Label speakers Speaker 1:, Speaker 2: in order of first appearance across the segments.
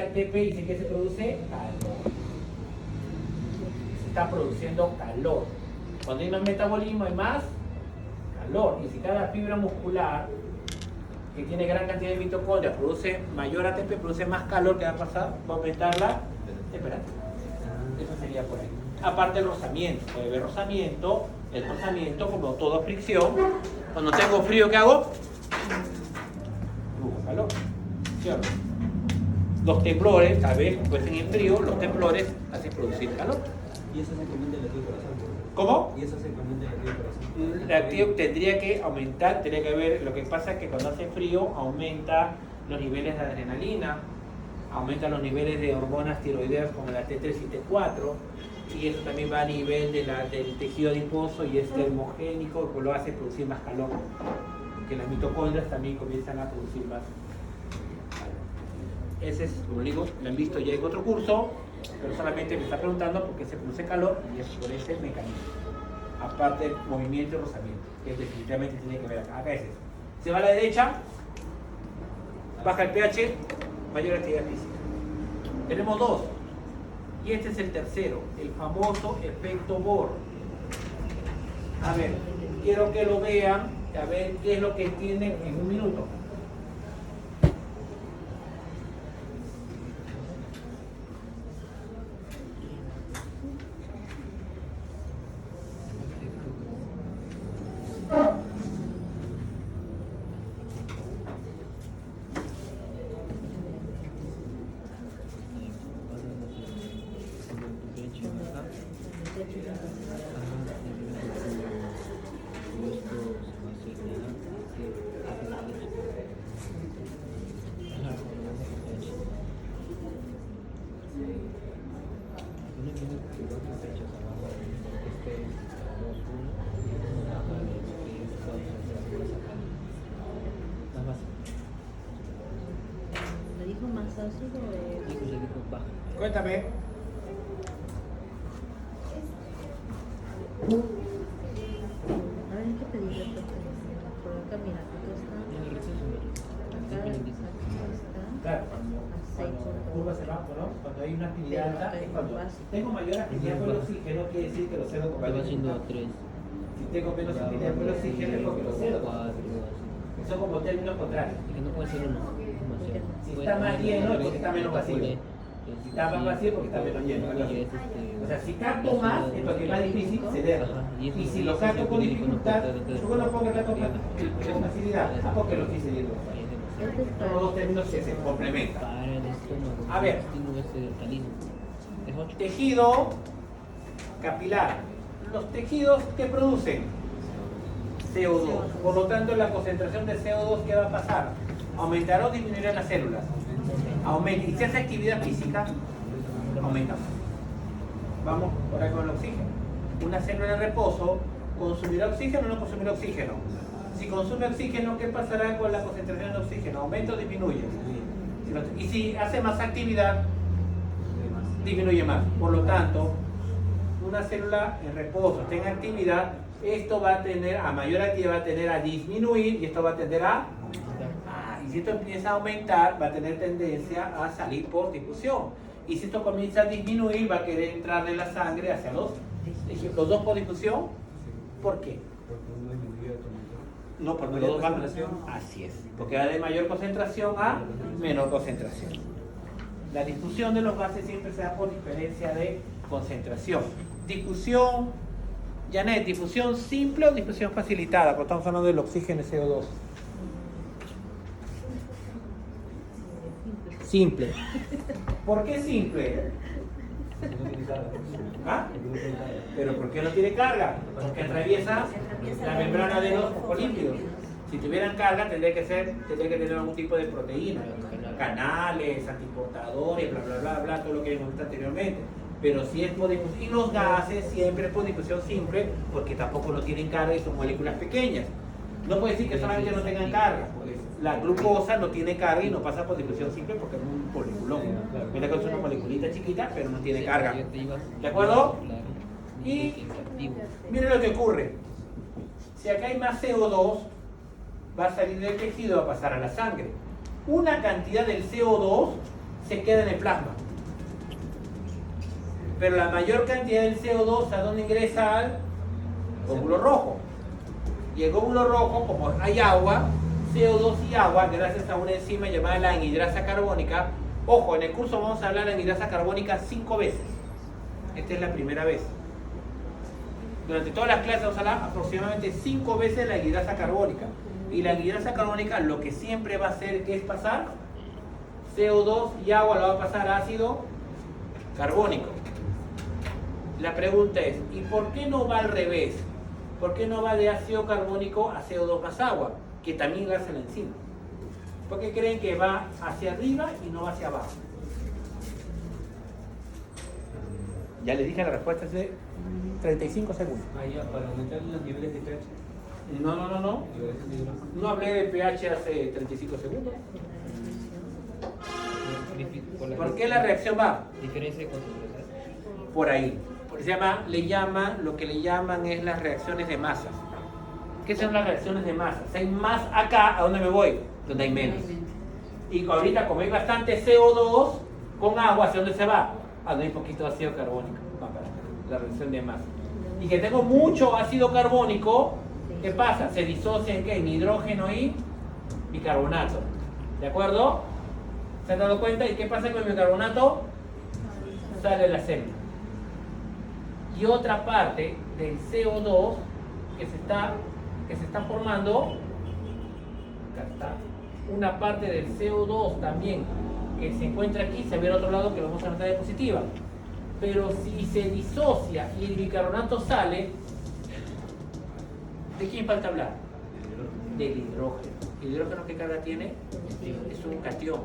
Speaker 1: ATP dice que se produce calor. Se está produciendo calor. Cuando hay más metabolismo hay más calor. Y si cada fibra muscular que tiene gran cantidad de mitocondrias produce mayor ATP, produce más calor, que va a pasar, va a aumentar la temperatura. Eso sería por ahí. Aparte el rozamiento, puede haber rozamiento. El rozamiento, como toda fricción, cuando tengo frío, ¿qué hago? Produjo calor, ¿cierto? Los temblores, tal vez fuesen en frío, los temblores hacen producir calor.
Speaker 2: ¿Y eso se comienza el latido corazón?
Speaker 1: ¿Cómo?
Speaker 2: ¿Y eso se comienza el latido corazón?
Speaker 1: La actividad tendría que aumentar, tendría que ver, lo que pasa es que cuando hace frío aumenta los niveles de adrenalina, aumenta los niveles de hormonas tiroideas como la T3 y T4, y eso también va a nivel del tejido adiposo y es termogénico, que lo hace producir más calor, que las mitocondrias también comienzan a producir más calor. Ese es, como digo, lo han visto ya en otro curso, pero solamente me está preguntando por qué se produce calor y es por ese mecanismo. Aparte del movimiento y rozamiento, que definitivamente tiene que ver acá. Acá es eso. Se va a la derecha, baja el pH, mayor actividad física. Tenemos dos. Y este es el tercero, el famoso efecto Bohr. A ver, quiero que lo vean, a ver qué es lo que entienden en un minuto. Cuéntame.
Speaker 3: A ver, hay que pedirle por acá, mira, acá está.
Speaker 1: Claro, cuando curvas abajo, ¿no? Cuando hay una actividad alta, es cuando tengo mayor actividad por el oxígeno, quiere decir que los cedo con mayor
Speaker 2: haciendo 3.
Speaker 1: Si tengo menos actividad por el oxígeno, es porque los cedo. Son como términos contrarios.
Speaker 2: Es que no puede ser uno.
Speaker 1: Si está más lleno, es porque está menos vacío. Si está más vacío, porque está menos lleno. O sea, si capto más, es porque es más difícil ceder. Y si lo capto con dificultad, yo no pongo la con facilidad, porque lo estoy cediendo. Son dos términos que se complementan. A ver, tejido capilar. Los tejidos que producen CO2. Por lo tanto, la concentración de CO2, ¿qué va a pasar? ¿Aumentará o disminuirá las células? Aumenta. Y si hace actividad física, aumenta. Vamos ahora con el oxígeno. Una célula de reposo, ¿consumirá oxígeno o no consumirá oxígeno? Si consume oxígeno, ¿qué pasará con la concentración de oxígeno? ¿Aumenta o disminuye? Y si hace más actividad, disminuye más. Por lo tanto, una célula en reposo, tenga actividad, esto va a tener, a mayor actividad va a tender a disminuir y esto va a tender a... y si esto empieza a aumentar, va a tener tendencia a salir por difusión. Y si esto comienza a disminuir, va a querer entrar en la sangre hacia los dos por difusión. ¿Por qué? No, porque los dos van... Así es, porque va de mayor concentración a menor concentración. La difusión de los gases siempre se da por diferencia de concentración. Difusión, Janet, ¿difusión simple o difusión facilitada? Porque estamos hablando del oxígeno y CO2. Simple. ¿Por qué simple? ¿Ah? ¿Pero por qué no tiene carga? Porque atraviesa la membrana de los fosfolípidos. Si tuvieran carga, tendría que tener algún tipo de proteína, canales, antiportadores, bla, bla, bla, bla, todo lo que hemos visto anteriormente. Pero si es por difusión, y los gases siempre es por difusión simple, porque tampoco no tienen carga y son moléculas pequeñas. No puede decir que solamente no tengan carga, porque la glucosa no tiene carga y no pasa por difusión simple porque es un moleculón. Mira que es una moleculita chiquita, pero no tiene carga. ¿De acuerdo? Y miren lo que ocurre. Si acá hay más CO2, va a salir del tejido, va a pasar a la sangre. Una cantidad del CO2 se queda en el plasma. Pero la mayor cantidad del CO2, ¿a dónde ingresa? Al glóbulo rojo. Y el glóbulo rojo, como hay agua, CO2 y agua, gracias a una enzima llamada la anhidrasa carbónica. Ojo, en el curso vamos a hablar de anhidrasa carbónica 5 veces. Esta es la primera vez. Durante todas las clases vamos a hablar aproximadamente 5 veces la anhidrasa carbónica. Y la anhidrasa carbónica lo que siempre va a hacer es pasar CO2 y agua, lo va a pasar a ácido carbónico. La pregunta es, ¿y por qué no va al revés? ¿Por qué no va de ácido carbónico a CO2 más agua? Que también hace la enzima. ¿Por qué creen que va hacia arriba y no va hacia abajo? Ya les dije la respuesta hace 35 segundos.
Speaker 2: Ah, ya, para aumentar los niveles de pH.
Speaker 1: No.
Speaker 2: Niveles de hidrógeno.
Speaker 1: No hablé de pH hace 35 segundos. ¿Por qué la reacción va?
Speaker 4: Diferencia de concentración.
Speaker 1: Por ahí. Lo que le llaman es las reacciones de masas. ¿Qué son las reacciones de masas? Si hay más acá, ¿a dónde me voy? Donde hay menos. Y ahorita, como hay bastante CO2 con agua, ¿hacia dónde se va? A donde hay poquito ácido carbónico. Va para acá, la reacción de masa. Y que tengo mucho ácido carbónico, ¿qué pasa? Se disocia en ¿qué? En hidrógeno y bicarbonato. ¿De acuerdo? ¿Se han dado cuenta? ¿Y qué pasa con el bicarbonato? Sale de la célula. Y otra parte del CO2 que se está formando, acá está, una parte del CO2 también que se encuentra aquí, se ve al otro lado que lo vamos a anotar de positiva. Pero si se disocia y el bicarbonato sale, ¿de quién falta hablar? Del hidrógeno. ¿El hidrógeno qué carga tiene? Es un catión.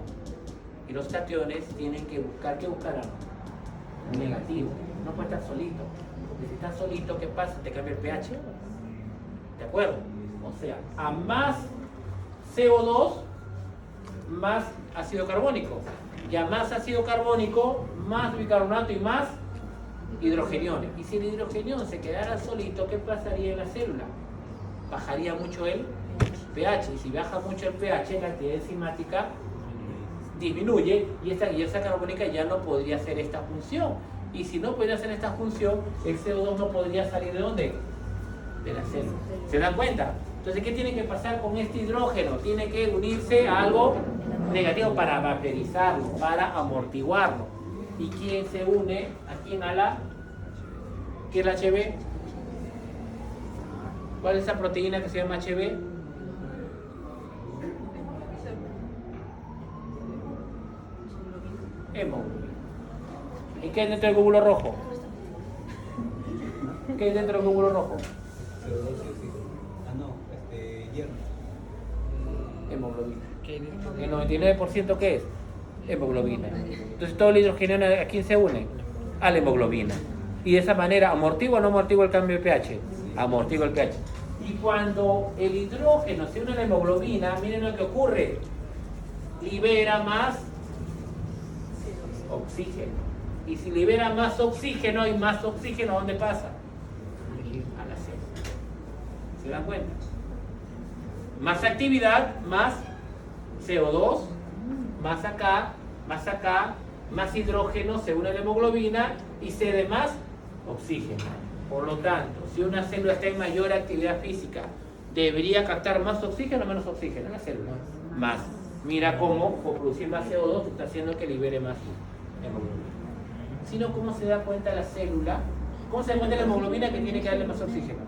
Speaker 1: Y los cationes tienen que buscar, ¿qué buscarán? Un negativo. No puede estar solito. Porque si está solito, ¿qué pasa? Te cambia el pH. ¿De acuerdo? O sea, a más CO2, más ácido carbónico. Y a más ácido carbónico, más bicarbonato y más hidrogeniones. Y si el hidrogenión se quedara solito, ¿qué pasaría en la célula? Bajaría mucho el pH. Y si baja mucho el pH, la actividad enzimática disminuye y esta anhidrasa carbónica ya no podría hacer esta función. Y si no podría hacer esta función, el CO2 no podría salir ¿de dónde? De la célula. ¿Se dan cuenta? Entonces, ¿qué tiene que pasar con este hidrógeno? Tiene que unirse a algo negativo para vaporizarlo, para amortiguarlo. ¿Y quién se une? ¿A quién? A la... ¿Qué es la HB? ¿Cuál es esa proteína que se llama HB? Hemoglobina. ¿Y qué hay dentro del glóbulo rojo? ¿Qué hay dentro del glóbulo rojo?
Speaker 2: CO2 y oxígeno. Ah, no, hierro.
Speaker 1: Hemoglobina.
Speaker 4: ¿Qué dentro de-
Speaker 1: ¿El 99% qué es? Hemoglobina. Entonces todo el hidrógeno ¿a quién se une? A la hemoglobina. Y de esa manera, ¿amortigua o no amortigua el cambio de pH? Amortigua el pH. Y cuando el hidrógeno se une a la hemoglobina, miren lo que ocurre. Libera más oxígeno. Y si libera más oxígeno, y más oxígeno, ¿a dónde pasa? A la célula. ¿Se dan cuenta? Más actividad, más CO2, más acá, más hidrógeno se une a la hemoglobina y cede más oxígeno. Por lo tanto, si una célula está en mayor actividad física, ¿debería captar más oxígeno o menos oxígeno en la célula? Más. Mira cómo, por producir más CO2, está haciendo que libere más hemoglobina. Si no, ¿cómo se da cuenta la célula? ¿Cómo se da cuenta la hemoglobina que tiene que darle más oxígeno?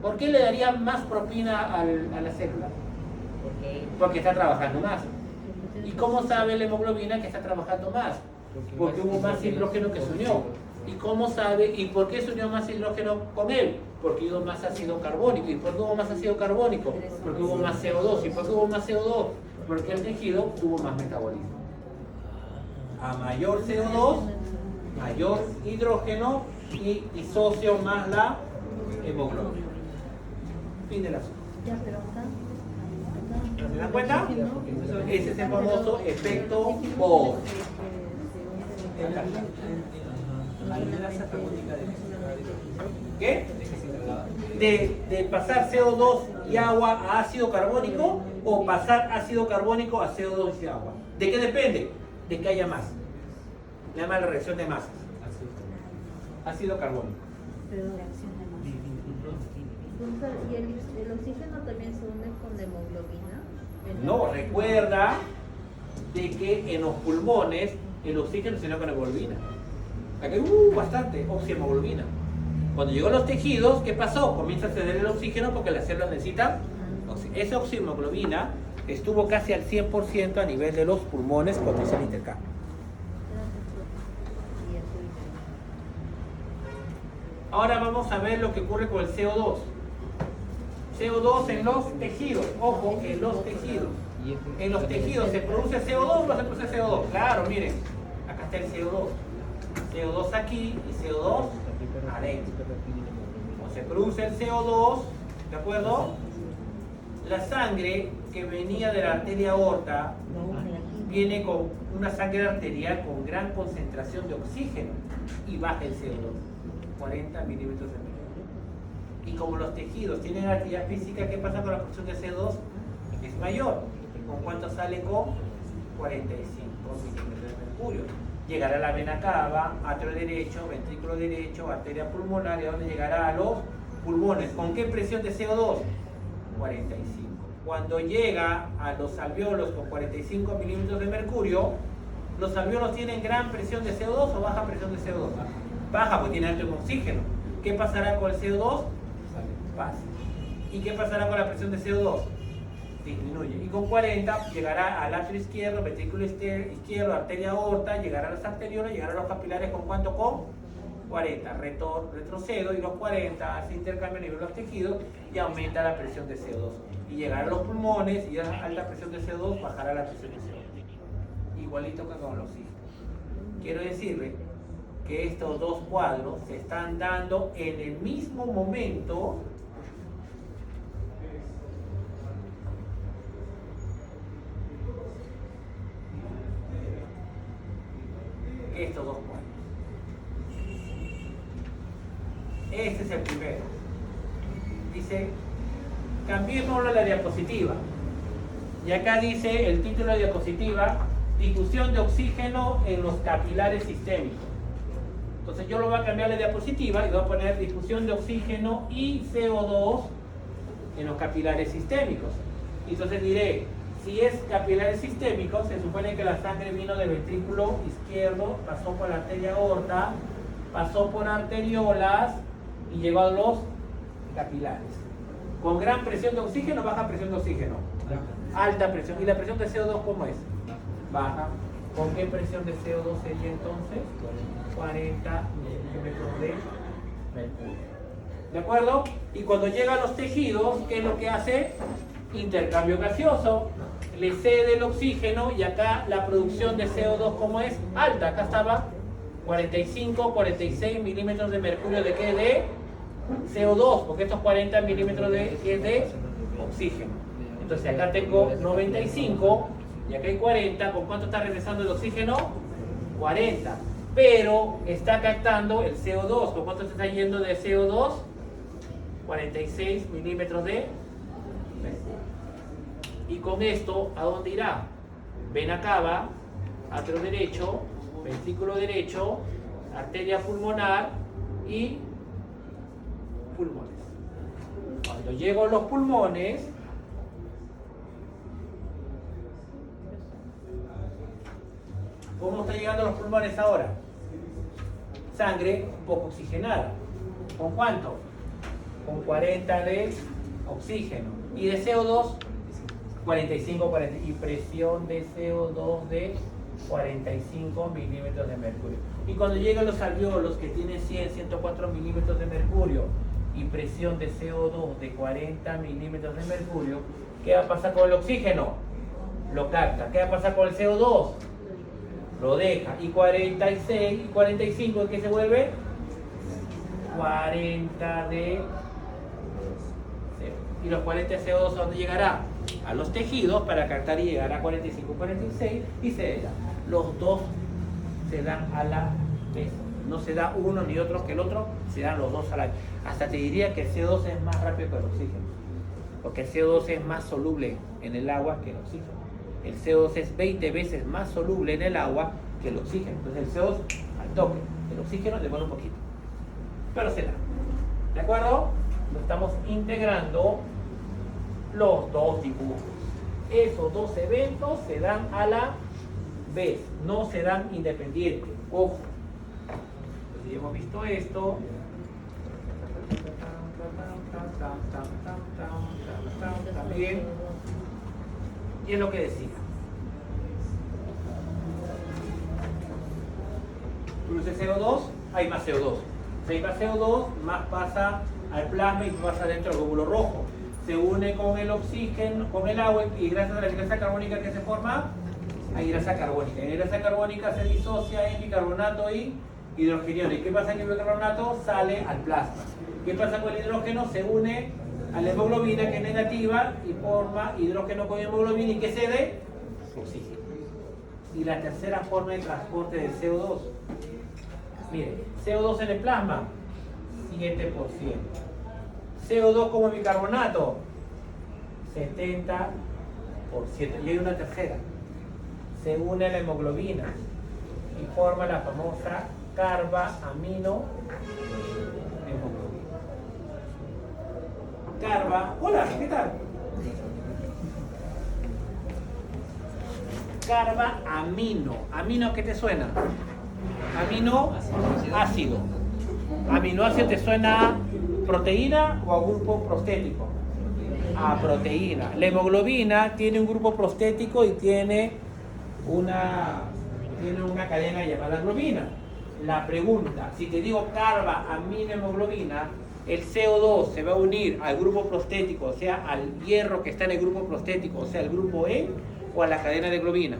Speaker 1: ¿Por qué le daría más propina a la célula? Porque está trabajando más. ¿Y cómo sabe la hemoglobina que está trabajando más? Porque hubo más hidrógeno que se unió. ¿Y cómo sabe? ¿Y por qué se unió más hidrógeno con él? Porque hubo más ácido carbónico. ¿Y por qué hubo más ácido carbónico? Porque hubo más CO2. ¿Y por qué hubo más CO2? Porque el tejido tuvo más metabolismo. A mayor CO2, mayor hidrógeno y disocio más la hemoglobina. Fin del asunto.
Speaker 3: Ya, pero acá.
Speaker 1: ¿Se dan cuenta? Ese es el famoso efecto Bohr.
Speaker 2: Anhidrasa carbónica
Speaker 1: ¿Qué?
Speaker 2: ¿de qué se trataba?
Speaker 1: De pasar CO2 y agua a ácido carbónico o pasar ácido carbónico a CO2 y agua. ¿De qué depende? de que haya más. Le llama la reacción de masas. Ácido carbónico.
Speaker 3: Pero ¿y el oxígeno también se une con hemoglobina?
Speaker 1: No, recuerda de que en los pulmones el oxígeno se une con hemoglobina. Acá hay bastante oxihemoglobina. Cuando llegó a los tejidos, ¿qué pasó? Comienza a ceder el oxígeno porque las células necesitan oxígeno. Esa oxihemoglobina estuvo casi al 100% a nivel de los pulmones cuando hizo el intercambio. Ahora vamos a ver lo que ocurre con el CO2. CO2 en los tejidos. Ojo, en los tejidos. En los tejidos, ¿se produce CO2 o no se produce CO2? Claro, miren. Acá está el CO2. CO2 aquí y CO2 adentro. O se produce el CO2, ¿de acuerdo? La sangre que venía de la arteria aorta viene con una sangre arterial con gran concentración de oxígeno y baja el CO2, 40 milímetros de mercurio. Y como los tejidos tienen actividad física, ¿qué pasa con la producción de CO2? Es mayor. ¿Con cuánto sale? Con 45 milímetros de mercurio. Llegará a la vena cava, atrio derecho, ventrículo derecho, arteria pulmonar, y a dónde llegará a los pulmones. ¿Con qué presión de CO2? 45. Cuando llega a los alvéolos con 45 milímetros de mercurio, ¿los alvéolos tienen gran presión de CO2 o baja presión de CO2? Baja, porque tiene alto en oxígeno. ¿Qué pasará con el CO2? Pasa. ¿Y qué pasará con la presión de CO2? Disminuye. Y con 40 llegará al atrio izquierdo, ventrículo izquierdo, arteria aorta, llegará a los arteriolos, llegará a los capilares. ¿Con cuánto? Con 40. Retrocedo, y los 40 hace intercambio a nivel de los tejidos y aumenta la presión de CO2. Y llegará a los pulmones y a alta presión de CO2 bajará la presión de CO2. Igualito que con el oxígeno. Quiero decirle que estos dos cuadros se están dando en el mismo momento. Estos dos cuadros. Este es el primero. Dice, cambiémoslo a la diapositiva. Y acá dice el título de diapositiva, difusión de oxígeno en los capilares sistémicos. Entonces yo lo voy a cambiar a la diapositiva y voy a poner difusión de oxígeno y CO2 en los capilares sistémicos. Y entonces diré, si es capilares sistémicos, se supone que la sangre vino del ventrículo izquierdo, pasó por la arteria aorta, pasó por arteriolas y llegó a los capilares. ¿Con gran presión de oxígeno o baja presión de oxígeno? Alta presión. ¿Y la presión de CO2 cómo es? Baja. ¿Con qué presión de CO2 sería entonces? 40 milímetros de mercurio. ¿De acuerdo? Y cuando llega a los tejidos, ¿qué es lo que hace? Intercambio gaseoso. Le cede el oxígeno y acá la producción de CO2 ¿cómo es? Alta. Acá estaba 45, 46 milímetros de mercurio. ¿De qué? De CO2, porque estos 40 milímetros es de oxígeno. Entonces acá tengo 95 y acá hay 40. ¿Con cuánto está regresando el oxígeno? 40. Pero está captando el CO2. ¿Con cuánto se está yendo de CO2? 46 milímetros de mercurio. Y con esto, ¿a dónde irá? Vena cava, atrio derecho, ventrículo derecho, arteria pulmonar y pulmones. Cuando llego a los pulmones, ¿cómo está llegando a los pulmones ahora? Sangre un poco oxigenada. ¿Con cuánto? Con 40 de oxígeno. ¿Y de CO2? 45, 40. Y presión de CO2 de 45 milímetros de mercurio. Y cuando llegan los alvéolos que tienen 100, 104 milímetros de mercurio y presión de CO2 de 40 milímetros de mercurio, ¿qué va a pasar con el oxígeno? Lo capta. ¿Qué va a pasar con el CO2? Lo deja. Y 46 y 45, ¿qué se vuelve? 40 de CO2. Y los 40 de CO2 ¿a dónde llegará? A los tejidos para captar y llegar a 45, 46 y se da. Los dos se dan a la vez. No se da uno ni otro que el otro, se dan los dos a la vez. Hasta te diría que el CO2 es más rápido que el oxígeno, porque el CO2 es más soluble en el agua que el oxígeno. El CO2 es 20 veces más soluble en el agua que el oxígeno. Entonces el CO2 al toque, el oxígeno demora un poquito. Pero se da. ¿De acuerdo? Lo estamos integrando los dos dibujos. Esos dos eventos se dan a la vez, no se dan independientes. Ojo. Entonces ya hemos visto esto. También. Y es lo que decía. Produce CO2, hay más CO2. Si hay más CO2, más pasa al plasma y pasa dentro del glóbulo rojo. Se une con el oxígeno, con el agua y gracias a la grasa carbónica que se forma, hay grasa carbónica. En grasa carbónica se disocia en bicarbonato y hidrogeno. ¿Y qué pasa con el bicarbonato? Sale al plasma. ¿Qué pasa con el hidrógeno? Se une a la hemoglobina que es negativa y forma hidrógeno con hemoglobina y ¿qué cede? Oxígeno. Y la tercera forma de transporte del CO2. Miren, CO2 en el plasma, 7%. CO2 como bicarbonato, 70%. Y hay una tercera. Se une a la hemoglobina y forma la famosa carba-amino hemoglobina. Hola, ¿qué tal? Carba-amino. ¿Amino qué te suena? Amino ácido. Aminoácido te suena a proteína o a grupo prostético. A proteína. La hemoglobina tiene un grupo prostético y tiene una cadena llamada globina. La pregunta, si te digo carba-aminohemoglobina, el CO2 se va a unir al grupo prostético, o sea, al hierro que está en el grupo prostético, o sea, al grupo E, o a la cadena de globina.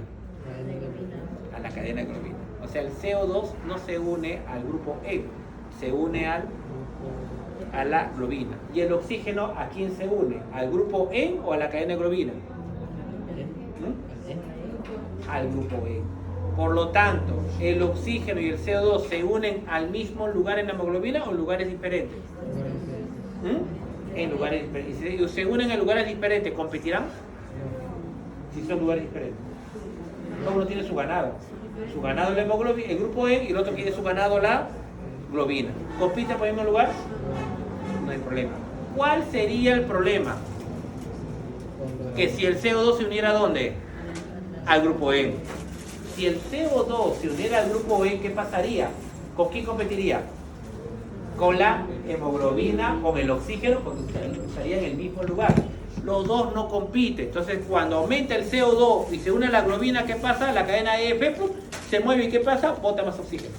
Speaker 1: A la cadena de globina. O sea, el CO2 no se une al grupo E, se une a la globina. ¿Y el oxígeno a quién se une? ¿Al grupo E o a la cadena de globina? Al grupo E. Por lo tanto, el oxígeno y el CO2 se unen al mismo lugar en la hemoglobina o en lugares diferentes. En lugares diferentes. Si se unen en lugares diferentes, ¿competirán? Si son lugares diferentes. Uno tiene su ganado. Su ganado la hemoglobina, el grupo E, y el otro tiene su ganado la globina. ¿Compiten por el mismo lugar? No hay problema. ¿Cuál sería el problema? Que si el CO2 se uniera ¿a dónde? Al grupo E. Si el CO2 se uniera al grupo E, ¿qué pasaría? ¿Con quién competiría? Con la hemoglobina, con el oxígeno, porque estaría en el mismo lugar. Los dos no compiten. Entonces, cuando aumenta el CO2 y se une a la globina, ¿qué pasa? La cadena EF se mueve y ¿qué pasa? Bota más oxígeno.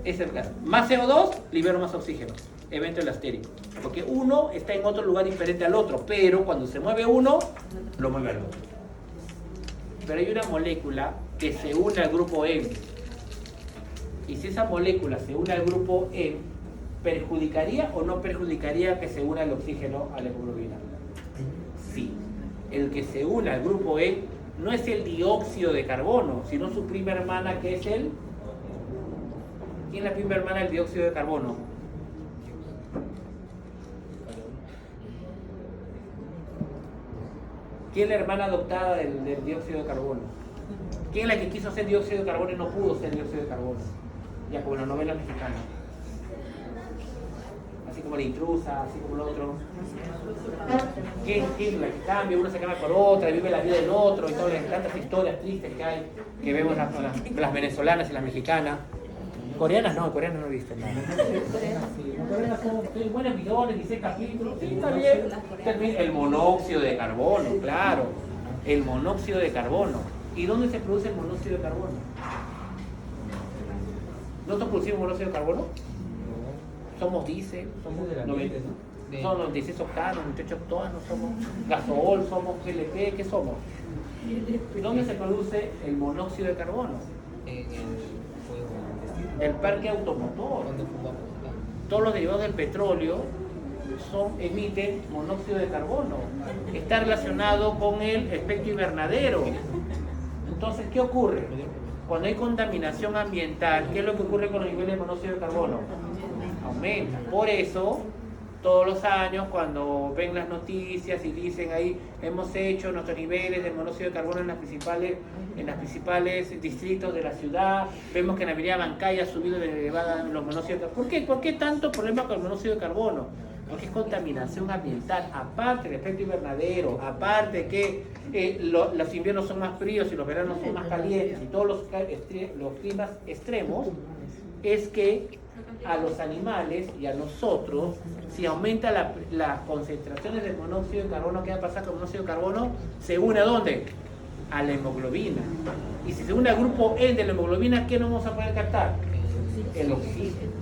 Speaker 1: Es el caso. Más CO2, libero más oxígeno. Evento elastérico. Porque uno está en otro lugar diferente al otro, pero cuando se mueve uno, lo mueve al otro. Pero hay una molécula que se une al grupo M. Y si esa molécula se une al grupo M, ¿perjudicaría o no perjudicaría que se una el oxígeno a la hemoglobina? Sí. El que se une al grupo E no es el dióxido de carbono, sino su prima hermana, que es el... ¿Quién es la prima hermana del dióxido de carbono? ¿Quién es la hermana adoptada del dióxido de carbono? ¿Quién es la que quiso ser dióxido de carbono y no pudo ser dióxido de carbono? Ya como la novela mexicana. Así como la intrusa, así como el otro. ¿Quién la que cambia? Uno se cambia por otra, vive la vida del otro y todas las tantas historias tristes que hay, que vemos las venezolanas y las mexicanas. Coreanas no he visto nada. Coreanas son buenas millones, 16 capítulos. Sí, está bien. El monóxido de carbono, claro. El monóxido de carbono. ¿Y dónde se produce el monóxido de carbono? ¿Nosotros producimos monóxido de carbono? Somos diésel, somos
Speaker 2: de la
Speaker 1: 90,
Speaker 2: ¿no?
Speaker 1: somos 96 octanos, 98 octanos, somos gasol, somos GLP, ¿qué somos? ¿Dónde se produce el monóxido de carbono?
Speaker 2: En el fuego.
Speaker 1: El parque automotor.
Speaker 2: ¿Dónde fumamos?
Speaker 1: Todos los derivados del petróleo emiten monóxido de carbono. Está relacionado con el efecto invernadero. Entonces, ¿qué ocurre? Cuando hay contaminación ambiental, ¿qué es lo que ocurre con los niveles de monóxido de carbono? Aumenta. Por eso, todos los años cuando ven las noticias y dicen ahí hemos hecho nuestros niveles de monóxido de carbono en las principales distritos de la ciudad, vemos que en la avenida Bancay ha subido de elevada los monóxidos de carbono. ¿Por qué tanto problema con el monóxido de carbono? Porque es contaminación ambiental, aparte del efecto invernadero, aparte que los inviernos son más fríos y los veranos son más calientes y todos los climas extremos, es que a los animales y a nosotros, si aumenta las concentraciones de monóxido de carbono, ¿qué va a pasar con el monóxido de carbono? Se une ¿a dónde? A la hemoglobina. Y si se une al grupo E de la hemoglobina, ¿qué no vamos a poder captar? El oxígeno.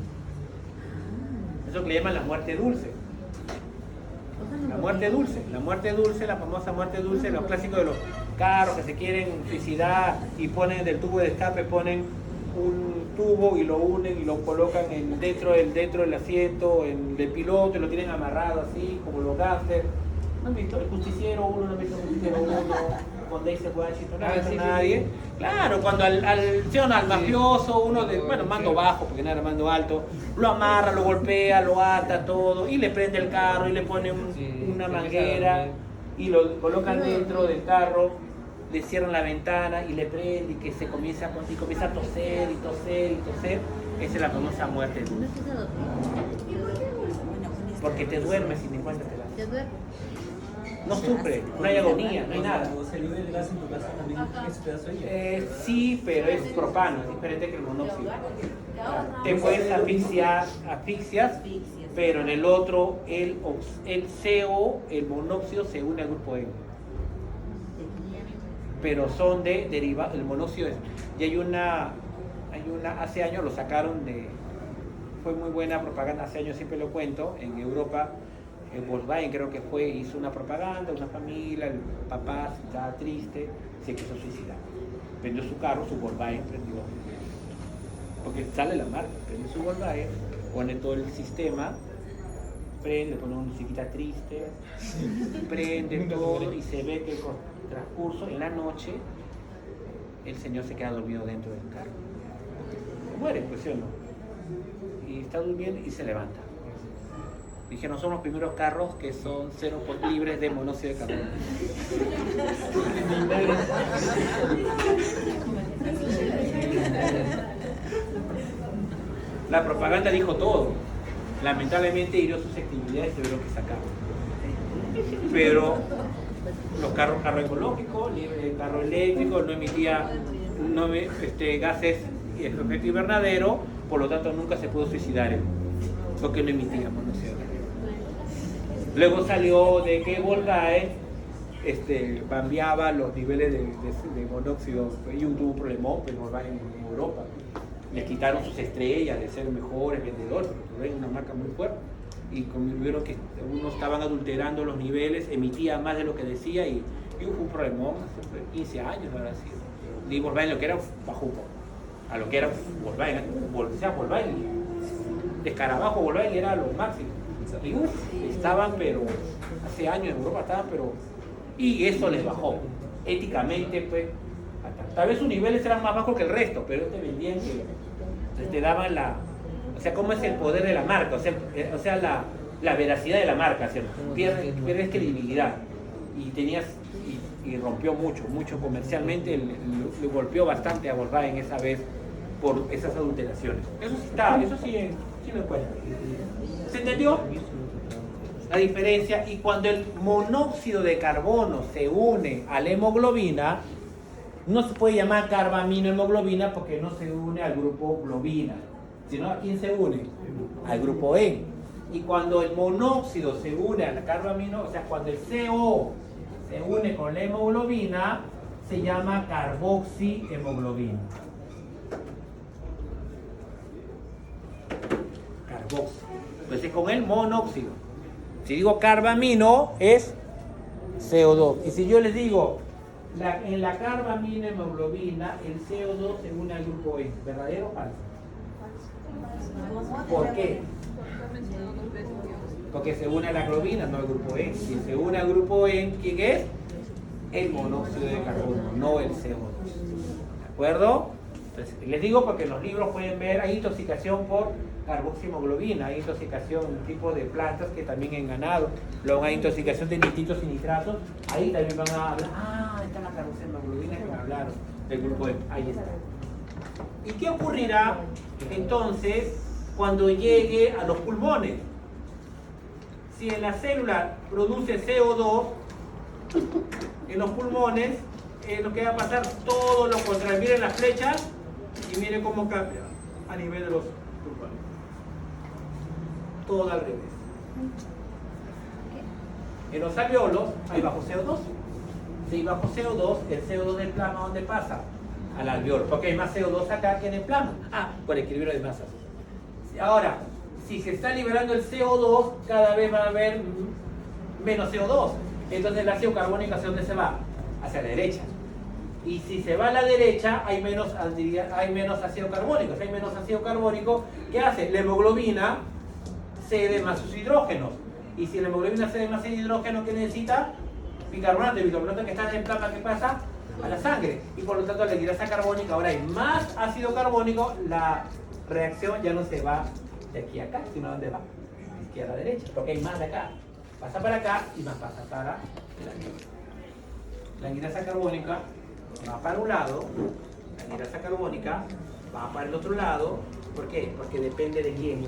Speaker 1: Eso que le llaman la muerte dulce. La muerte dulce, la famosa muerte dulce, los clásicos de los carros que se quieren suicidar y ponen del tubo de escape, ponen un tubo y lo unen y lo colocan dentro del asiento, del piloto, y lo tienen amarrado así, como los gángsters. ¿No han visto? El justiciero 1, ¿no han visto el justiciero 1? Con Daisy Washington, no ha visto nadie. Claro, cuando al mafioso, uno de, mando bajo, porque no era mando alto, lo amarra, lo golpea, lo ata, todo, y le prende el carro y le pone una manguera y lo colocan dentro del carro, le cierran la ventana y le prende y que se comienza a toser y toser y toser. Esa es la famosa muerte dulce. Porque te duermes y ni cuenta te das.
Speaker 3: ¿Te duermes?
Speaker 1: No sufre, no hay agonía, no hay nada.
Speaker 2: Cuando se libera el gas en tu casa también, ¿eso te da sueño?
Speaker 1: Sí, pero es propano, es diferente que el monóxido. Te puedes asfixias, pero en el otro, el CO, el monóxido, se une al grupo E. Pero son de derivados, el monóxido es. Y hay una, hace años lo sacaron fue muy buena propaganda, hace años siempre lo cuento, en Europa. Volkswagen creo que hizo una propaganda, una familia, el papá estaba triste, se quiso suicidar. Prendió su carro, su Volkswagen prendió. Porque sale la marca, prende su Volkswagen, pone todo el sistema, prende, pone una musiquita triste, prende todo y se ve que con transcurso en la noche el señor se queda dormido dentro del carro. Muere, pues, ¿sí o no? Y está durmiendo y se levanta. Dijeron, son los primeros carros que son libres de monóxido de carbono. La propaganda dijo todo. Lamentablemente hirió susceptibilidades y tuvieron que sacarlo. Pero los carros ecológicos, carro eléctrico, no emitía gases de efecto invernadero, por lo tanto nunca se pudo suicidar porque no emitía monóxido de carbono. Luego salió de que Volkswagen cambiaba los niveles de monóxido y tuvo un problemón pues, Volkswagen en Europa. Les quitaron sus estrellas de ser mejores vendedores, porque es una marca muy fuerte. Y vieron que unos estaban adulterando los niveles, emitía más de lo que decía y hubo un problemón hace 15 años habrá sido. Y Volkswagen lo que era bajó un poco. A lo que era Volkswagen, Volkswagen, de escarabajo Volkswagen era lo máximo. Y estaban, pero hace años en Europa estaban, pero. Y eso les bajó. Éticamente, pues. Tal vez sus niveles eran más bajos que el resto, pero te vendían que te daban o sea, cómo es el poder de la marca, o sea la veracidad de la marca, ¿cierto? Pierdes credibilidad. Y rompió mucho comercialmente, le golpeó bastante a Volkswagen esa vez por esas adulteraciones. Eso sí lo encuentro. ¿Se entendió? La diferencia. Y cuando el monóxido de carbono se une a la hemoglobina, no se puede llamar carbaminohemoglobina porque no se une al grupo globina, sino ¿a quién se une? Al grupo E. Y cuando el monóxido se une a la carbamino, o sea, cuando el CO se une con la hemoglobina, se llama carboxihemoglobina. Carboxi. Entonces con el monóxido. Si digo carbamino es CO2. Y si yo les digo en la carbaminohemoglobina el CO2 se une al grupo E, ¿verdadero o falso? ¿Por qué? Porque se une a la globina, no al grupo E. Si se une al grupo E, ¿quién es? El monóxido de carbono, no el CO2. ¿De acuerdo? Entonces, les digo porque en los libros pueden ver, hay intoxicación por carboximoglobina, hay intoxicación tipo de plantas que también en ganado, luego hay intoxicación de nitritos y nitratos, ahí también van a hablar, ahí está la carboximoglobina que me hablaron del grupo E, ahí está. ¿Y qué ocurrirá entonces cuando llegue a los pulmones? Si en la célula produce CO2, en los pulmones, lo que va a pasar todo lo contrario. Miren las flechas y miren cómo cambia a nivel de los pulmones. Todo al revés. En los alveolos hay bajo CO2. Si hay bajo CO2, el CO2 del plasma, ¿dónde pasa? Al alveolo, porque hay más CO2 acá que en el plasma. Por equilibrio de masas. Ahora, si se está liberando el CO2, cada vez va a haber menos CO2. Entonces el ácido carbónico, ¿hacia dónde se va? Hacia la derecha. Y si se va a la derecha, hay menos ácido carbónico. Si hay menos ácido carbónico, ¿qué hace? La hemoglobina cede más sus hidrógenos. Y si la hemoglobina cede más el hidrógeno, ¿qué necesita? Bicarbonato. El bicarbonato que está en el plasma, ¿qué pasa? A la sangre. Y por lo tanto, la anhidrasa carbónica, ahora hay más ácido carbónico, la reacción ya no se va de aquí a acá, sino ¿dónde va? De izquierda a derecha, porque hay más de acá. Pasa para acá y más pasa para la derecha. La anhidrasa carbónica va para un lado, la anhidrasa carbónica va para el otro lado. ¿Por qué? Porque depende de quién,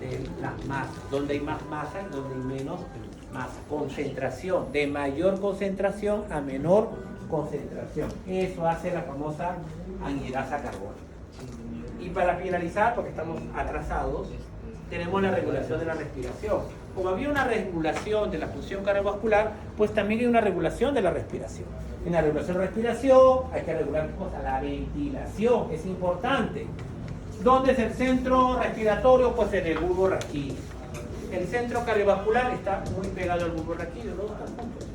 Speaker 1: de las masas. Donde hay más masa y donde hay menos masa. Concentración, de mayor concentración a menor concentración. Eso hace la famosa anhidrasa carbónica. Y para finalizar, porque estamos atrasados, tenemos la regulación de la respiración. Como había una regulación de la función cardiovascular, pues también hay una regulación de la respiración. En la regulación de la respiración hay que regular la ventilación, que es importante. ¿Dónde es el centro respiratorio? Pues en el bulbo raquídeo. El centro cardiovascular está muy pegado al bulbo raquídeo, los dos están juntos.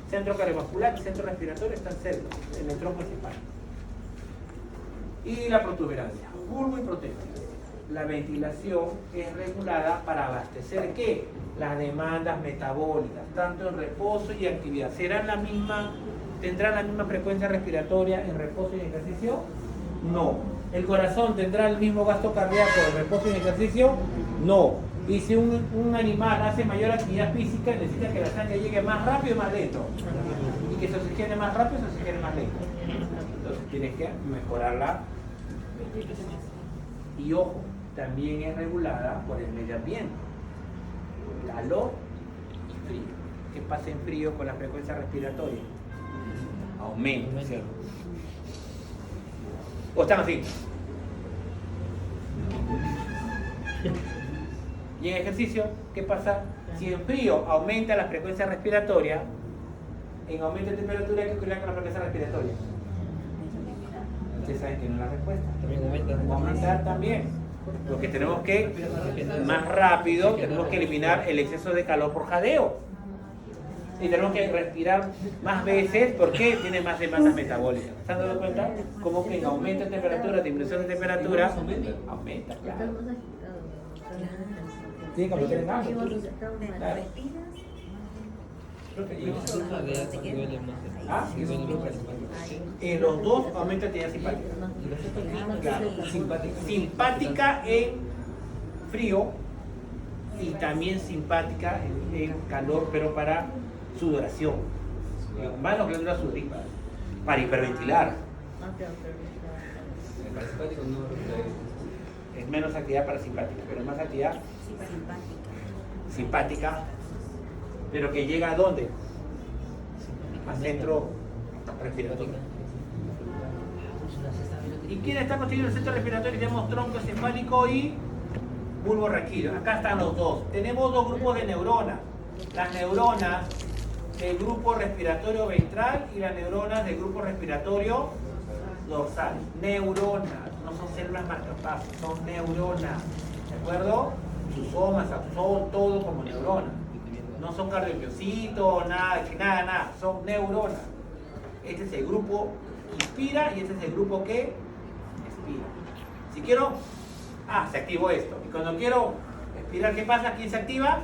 Speaker 1: Centro cardiovascular y centro respiratorio están cerca, en el tronco principal. Y la protuberancia, bulbo y protuberancia. La ventilación es regulada para abastecer ¿qué? Las demandas metabólicas, tanto en reposo y actividad. ¿Tendrán la misma frecuencia respiratoria en reposo y en ejercicio? No. ¿El corazón tendrá el mismo gasto cardíaco en reposo y en ejercicio? No. Y si un animal hace mayor actividad física, necesita que la sangre llegue más rápido y más lento. Y que se oxigene más rápido y se oxigene más lento. Entonces tienes que mejorar la ventilación. Y ojo, también es regulada por el medio ambiente. Calor y frío. ¿Qué pasa en frío con la frecuencia respiratoria? Aumenta, ¿cierto? ¿O están así? Y en ejercicio, ¿qué pasa? Si en frío aumenta la frecuencia respiratoria, en aumento de temperatura, ¿qué ocurre con la frecuencia respiratoria? Ustedes saben que no es la respuesta. Va a aumentar también. Porque tenemos que, más rápido, tenemos que eliminar el exceso de calor por jadeo. Y tenemos que respirar más veces porque tiene más demandas metabólicas. ¿Se han dado cuenta? Como que en aumento de temperatura, disminución de temperatura, aumenta, claro. Sí, como que claro. ¿Ah? Los dos aumentan actividad simpática. Claro. Simpática en frío y también simpática en calor, pero para sudoración. Más las glándulas sudoríparas, para hiperventilar.
Speaker 2: El parasimpático no
Speaker 1: Es menos actividad parasimpática, pero más actividad simpática, pero que llega a dónde? Al centro respiratorio. ¿Y quién está constituido el centro respiratorio? Tenemos tronco encefálico y bulbo raquídeo. Acá están los dos. Tenemos dos grupos de neuronas. Las neuronas del grupo respiratorio ventral y las neuronas del grupo respiratorio dorsal. Neuronas, no son células marcapasos, son neuronas. ¿De acuerdo? Susomas, son todo como neuronas. No son cardiomiocitos, nada, son neuronas. Este es el grupo que inspira y este es el grupo que expira. Si quiero, se activó esto. Y cuando quiero expirar, ¿qué pasa? ¿Quién se activa?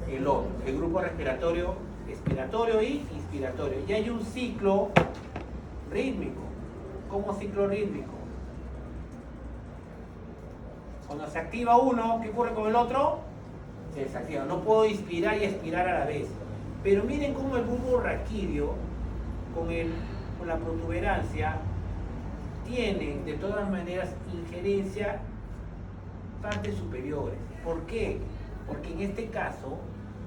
Speaker 1: El otro, el grupo respiratorio, expiratorio y inspiratorio. Y hay un ciclo rítmico. ¿Cómo ciclo rítmico? Cuando se activa uno, ¿qué ocurre con el otro? Se desactiva. No puedo inspirar y expirar a la vez. Pero miren cómo el bulbo raquídeo, con la protuberancia, tiene de todas maneras injerencia partes superiores. ¿Por qué? Porque en este caso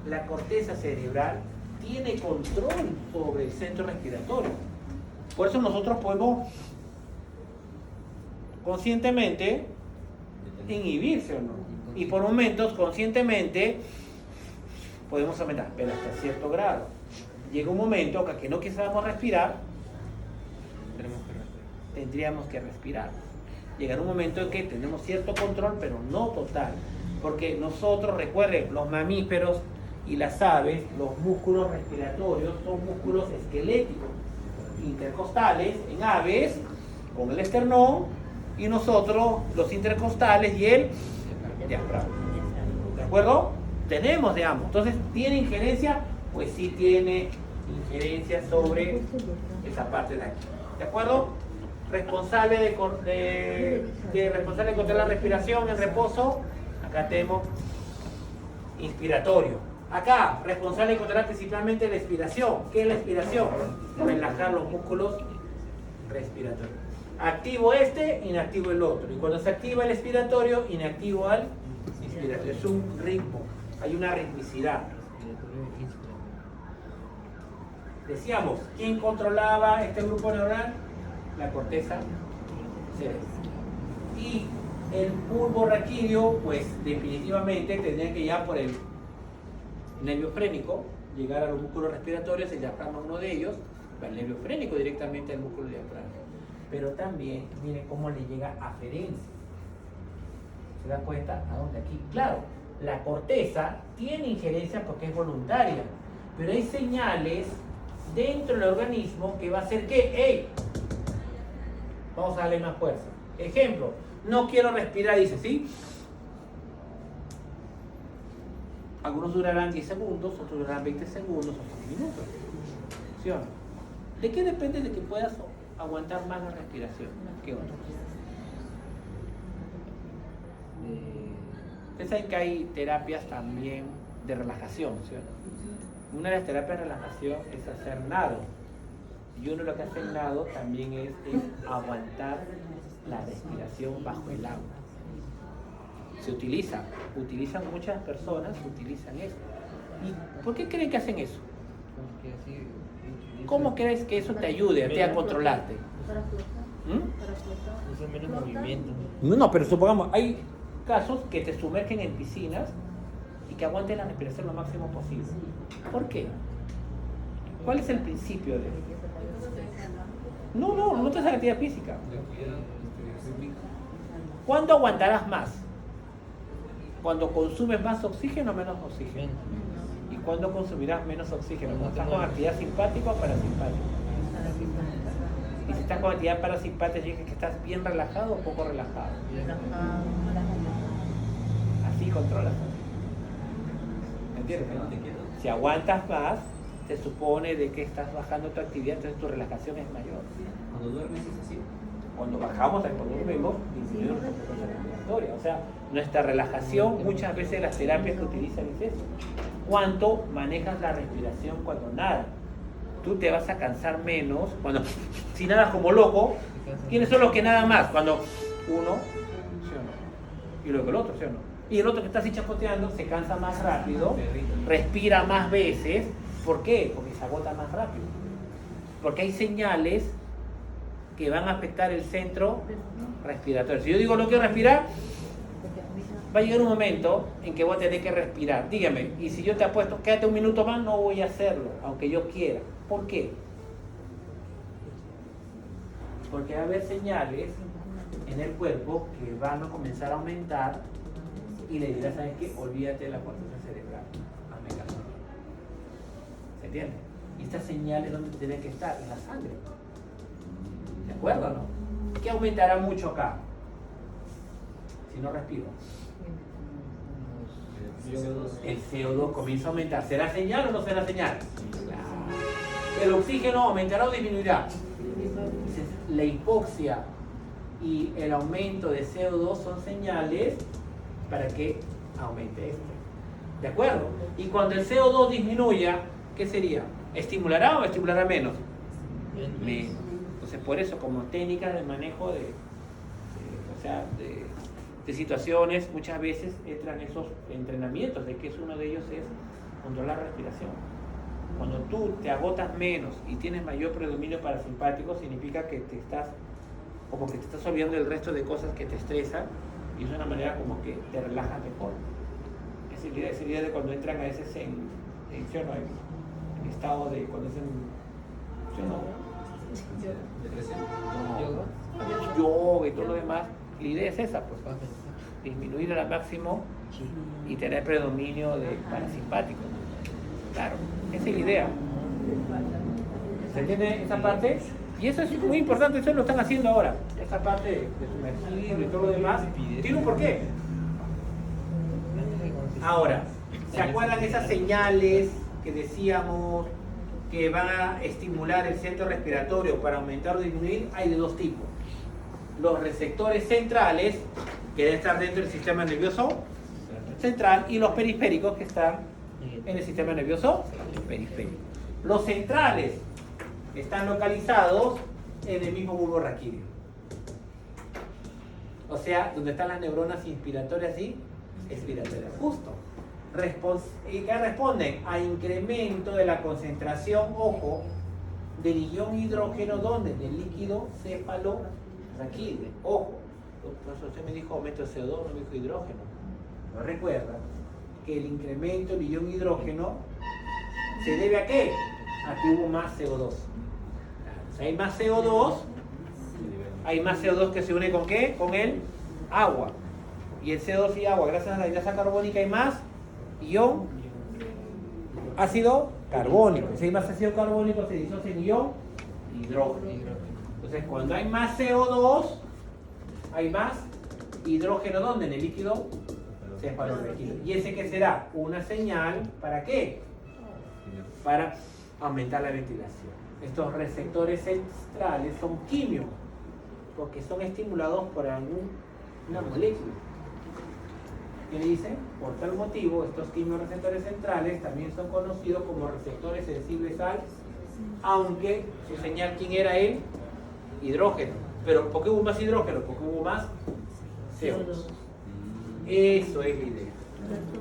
Speaker 1: la corteza cerebral tiene control sobre el centro respiratorio. Por eso nosotros podemos conscientemente inhibirse o no. Y por momentos conscientemente podemos aumentar, pero hasta cierto grado. Llega un momento que no quisiéramos respirar, tendríamos que respirar. Llegará un momento en que tenemos cierto control, pero no total. Porque nosotros, recuerden, los mamíferos y las aves, los músculos respiratorios son músculos esqueléticos, intercostales en aves, con el esternón, y nosotros los intercostales y el diafragma. ¿De acuerdo? Tenemos de ambos. Entonces, ¿tiene injerencia? Pues sí tiene injerencia sobre esa parte de aquí. ¿De acuerdo? Responsable de controlar la respiración en reposo. Acá tenemos inspiratorio. Acá, responsable de controlar principalmente la expiración. ¿Qué es la expiración? Relajar los músculos respiratorios. Activo este, inactivo el otro. Y cuando se activa el expiratorio, inactivo al inspiratorio. Es un ritmo, hay una ritmicidad. Decíamos, ¿quién controlaba este grupo neural? La corteza cerebral. Y el bulbo raquídeo, pues definitivamente tendría que llegar por el nervio frénico, llegar a los músculos respiratorios, el diafragma uno de ellos, el nervio frénico directamente al músculo diafragma. Pero también, miren cómo le llega aferencia. ¿Se dan cuenta? ¿A dónde? Aquí. Claro, la corteza tiene injerencia porque es voluntaria, pero hay señales dentro del organismo que va a hacer que, ¡hey! Vamos a darle más fuerza. Ejemplo, no quiero respirar, dice, ¿sí? Algunos durarán 10 segundos, otros durarán 20 segundos, otros minutos. ¿Sí o no? ¿De qué depende de que puedas aguantar más la respiración que otros? Ustedes saben que hay terapias también de relajación, ¿sí o no? Una de las terapias de relajación es hacer nado. Y uno de lo que hace el nado también es aguantar la respiración bajo el agua. Se utilizan muchas personas, utilizan eso. ¿Y por qué creen que hacen eso? ¿Cómo crees que eso te ayude a ti a controlarte?
Speaker 3: Para flotar. Para flotar.
Speaker 4: Usa menos movimiento.
Speaker 1: No, pero supongamos, hay casos que te sumergen en piscinas y que aguanten la respiración lo máximo posible. ¿Por qué? ¿Cuál es el principio de eso? No te hace actividad física. ¿Cuándo aguantarás más? ¿Cuando consumes más oxígeno o menos oxígeno? ¿Y cuándo consumirás menos oxígeno? ¿Cuando estás con actividad simpática o parasimpática? Y si estás con actividad parasimpática, ¿significa que estás bien relajado o poco relajado? Así controlas. ¿Entiendes? Si aguantas más, se supone de que estás bajando tu actividad, entonces tu relajación es mayor.
Speaker 2: Cuando duermes es así.
Speaker 1: Cuando bajamos, cuando dormimos, disminuye nuestra frecuencia respiratoria. O sea, nuestra relajación, muchas veces las terapias que utilizan es eso. ¿Cuánto manejas la respiración cuando nadas? Tú te vas a cansar menos cuando, si nadas como loco. ¿Quiénes son los que nadan más? Cuando uno, ¿sí o no? Y luego el otro, ¿sí o no? Y el otro que está así chapoteando se cansa más rápido, respira más veces. ¿Por qué? Porque se agota más rápido. Porque hay señales que van a afectar el centro respiratorio. Si yo digo no quiero respirar, va a llegar un momento en que voy a tener que respirar. Dígame, y si yo te apuesto, quédate un minuto más, no voy a hacerlo, aunque yo quiera. ¿Por qué? Porque va a haber señales en el cuerpo que van a comenzar a aumentar y le dirás, ¿sabes qué? Olvídate de la corteza cerebral. Hazme caso. ¿Se entiende? Y estas señales, ¿dónde tienen que estar? En la sangre. ¿De acuerdo o no? ¿Qué aumentará mucho acá? Si no respiro. El CO2 comienza a aumentar. ¿Será señal o no será señal? Claro. ¿El oxígeno aumentará o disminuirá? La hipoxia y el aumento de CO2 son señales para que aumente esto. ¿De acuerdo? Y cuando el CO2 disminuya, ¿qué sería? ¿Estimulará o estimulará menos? Menos. Entonces, por eso, como técnica de manejo de situaciones, muchas veces entran esos entrenamientos, de que uno de ellos es controlar la respiración. Cuando tú te agotas menos y tienes mayor predominio parasimpático, significa que te estás olvidando del resto de cosas que te estresan, y es una manera como que te relajas mejor. Esa idea de cuando entran a veces en estado de, cuando hacen yoga y todo lo demás, la idea es esa, pues, disminuir al máximo y tener predominio de parasimpático. Claro, esa es la idea. ¿Se entiende esa parte? Y eso es muy importante, eso lo están haciendo ahora. Esa parte de sumergible y todo lo demás tiene un porqué. Ahora, ¿se acuerdan de esas señales que decíamos que van a estimular el centro respiratorio para aumentar o disminuir? Hay de dos tipos. Los receptores centrales, que deben estar dentro del sistema nervioso central, y los periféricos, que están en el sistema nervioso periférico. Los centrales están localizados en el mismo bulbo raquídeo. O sea, donde están las neuronas inspiratorias y expiratorias. Justo. ¿Y qué responden? A incremento de la concentración, ojo, del ion hidrógeno, ¿dónde? Del líquido cefalorraquídeo. Ojo. Por eso usted me dijo aumento de CO2, no me dijo hidrógeno. No recuerda que el incremento del ion hidrógeno se debe a qué? A que hubo más CO2. Si hay más CO2 que se une ¿con qué? Con el agua. Y el CO2 y agua, gracias a la hidrasa carbónica, hay más ion ácido carbónico. Si hay más ácido carbónico, se disocia en ion hidrógeno. Entonces, cuando hay más CO2, hay más hidrógeno, ¿dónde? En el líquido cefalorraquídeo. ¿Y ese qué será? Una señal, ¿para qué? Para aumentar la ventilación. Estos receptores centrales son quimios, porque son estimulados por una molécula. ¿Qué le dicen? Por tal motivo, estos quimiorreceptores centrales también son conocidos como receptores sensibles al, aunque su señal, ¿quién era él? Hidrógeno. ¿Pero por qué hubo más hidrógeno? Porque hubo más CO2. Eso es la idea.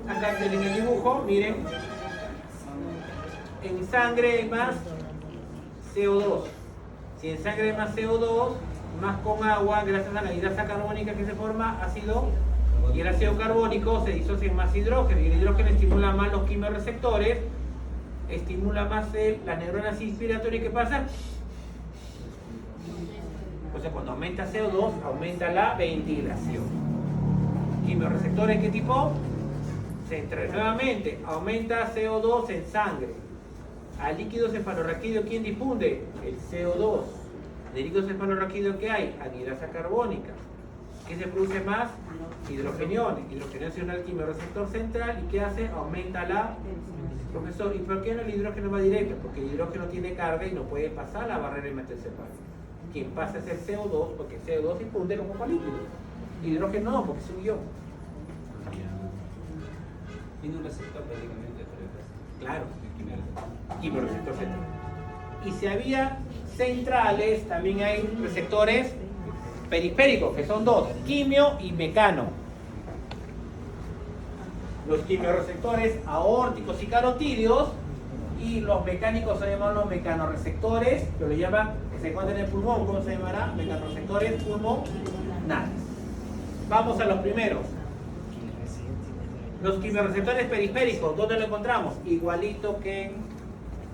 Speaker 1: Acá en el dibujo, miren, en sangre hay más CO2. Si en sangre hay más CO2, más con agua, gracias a la hidrasa carbónica que se forma, ácido, y el ácido carbónico se disocia en más hidrógeno, y el hidrógeno estimula más los quimiorreceptores, estimula más las neuronas inspiratorias. ¿Qué pasa? Entonces, cuando aumenta CO2, aumenta la ventilación. ¿Quimiorreceptores qué tipo? Central. Nuevamente, aumenta CO2 en sangre. Al líquido cefalorraquídeo, ¿quién difunde? El CO2. ¿Del líquido cefalorraquídeo qué hay? Anhidrasa carbónica. ¿Qué se produce más? Hidrogeniones. Hidrogeniones es un quimiorreceptor central, y ¿qué hace? Aumenta la... Profesor, ¿y por qué no el hidrógeno va directo? Porque el hidrógeno tiene carga y no puede pasar la barrera hematocefálica. Quien pasa es el CO2, porque el CO2 difunde como líquido. Hidrógeno no, porque es un ion.
Speaker 2: Tiene un receptor prácticamente,
Speaker 1: Claro. Quimiorreceptor central. Y si había centrales, también hay receptores periféricos, que son dos, quimio y mecano. Los quimiorreceptores aórticos y carotídeos, y los mecánicos se llaman los mecanoreceptores, que lo llaman, que se encuentran en el pulmón. ¿Cómo se llamará? Mecanoreceptores pulmonales. Vamos a los primeros. Los quimiorreceptores periféricos, ¿dónde lo encontramos? Igualito que en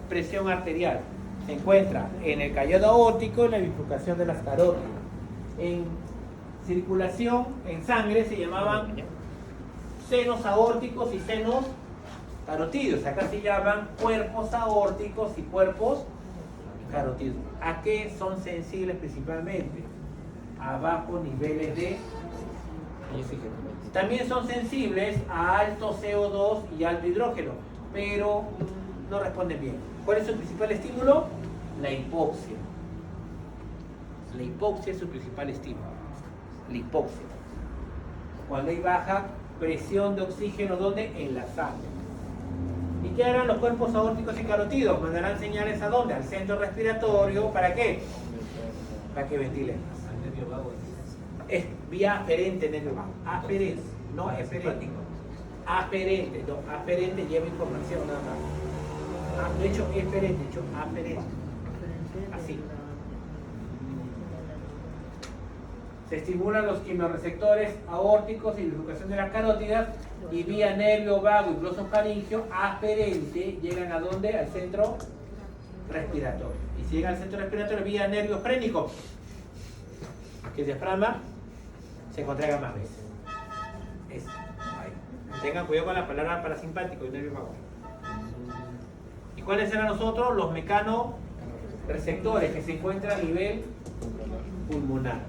Speaker 1: presión arterial. Se encuentra en el callado aórtico y en la bifurcación de las carótidas. En circulación, en sangre, se llamaban senos aórticos y senos carotídeos. Acá se llaman cuerpos aórticos y cuerpos carotídeos. ¿A qué son sensibles principalmente? A bajos niveles de oxígeno. También son sensibles a alto CO2 y alto hidrógeno, pero no responden bien. ¿Cuál es su principal estímulo? La hipoxia. La hipoxia es su principal estímulo. la hipoxia. Cuando hay baja presión de oxígeno, ¿dónde? En la sangre. ¿Y qué harán los cuerpos aórticos y carótidos? Mandarán señales ¿a dónde? Al centro respiratorio. ¿Para qué? Para que ventilen.
Speaker 2: Al nervio vago.
Speaker 1: Es vía aferente nervio vago. Aferente, no eferente. Aferente, no, aferente lleva información nada más. No he hecho eferente, he hecho aferente. Así. Se estimulan los quimioreceptores aórticos y la lubricación de las carótidas y vía nervio vago y glosofaringeo aferente llegan ¿a dónde? Al centro respiratorio. Y si llegan al centro respiratorio vía nervio frénico, que el diafragma se contraiga más veces. Eso. Ahí. Tengan cuidado con la palabra parasimpático y nervio vago. ¿Y cuáles eran los otros? Los mecanoreceptores que se encuentran a nivel pulmonar.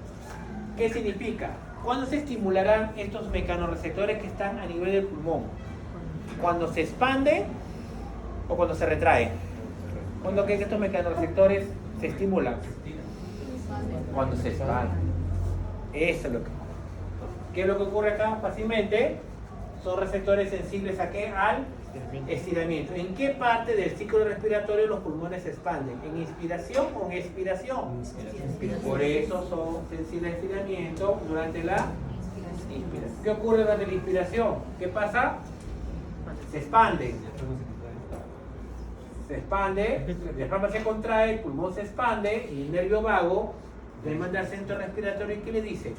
Speaker 1: ¿Qué significa? ¿Cuándo se estimularán estos mecanoreceptores que están a nivel del pulmón? ¿Cuando se expande o cuando se retrae? ¿Cuándo que estos mecanoreceptores se estimulan? Cuando se expande. Eso es lo que. ¿Qué es lo que ocurre acá? Fácilmente son receptores sensibles ¿a qué? Al estiramiento. ¿En qué parte del ciclo respiratorio los pulmones se expanden? ¿En inspiración o en expiración? Por eso son sensibles al estiramiento durante la inspiración. ¿Qué ocurre durante la inspiración? ¿Qué pasa? Se expande. Se expande, el diafragma se contrae, el pulmón se expande y el nervio vago le manda al centro respiratorio y ¿qué le dice?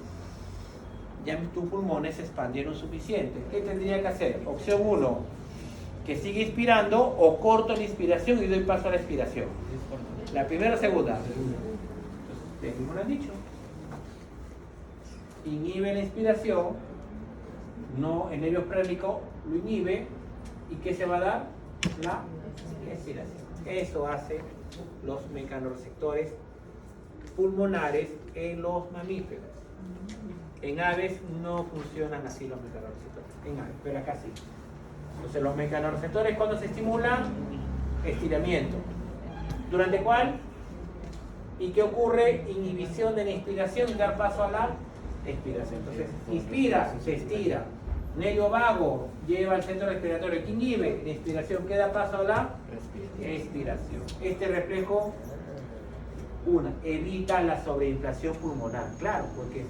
Speaker 1: Ya tus pulmones se expandieron suficiente. ¿Qué tendría que hacer? Opción 1, que siga inspirando o corto la inspiración y doy paso a la expiración. La primera o segunda. Ustedes mismos lo han dicho. Inhibe la inspiración, no el nervio frénico lo inhibe y ¿qué se va a dar? La expiración. Eso hace los mecanoreceptores pulmonares en los mamíferos. En aves no funcionan así los mecanoreceptores. En aves, pero acá sí. Entonces los mecanoreceptores cuando se estimulan, estiramiento. ¿Durante cuál? ¿Y qué ocurre? Inhibición de la inspiración y dar paso a la expiración. Entonces, inspira, se estira. Nervio vago lleva al centro respiratorio que inhibe la inspiración, que da paso a la expiración. Este reflejo, evita la sobreinflación pulmonar. Claro, porque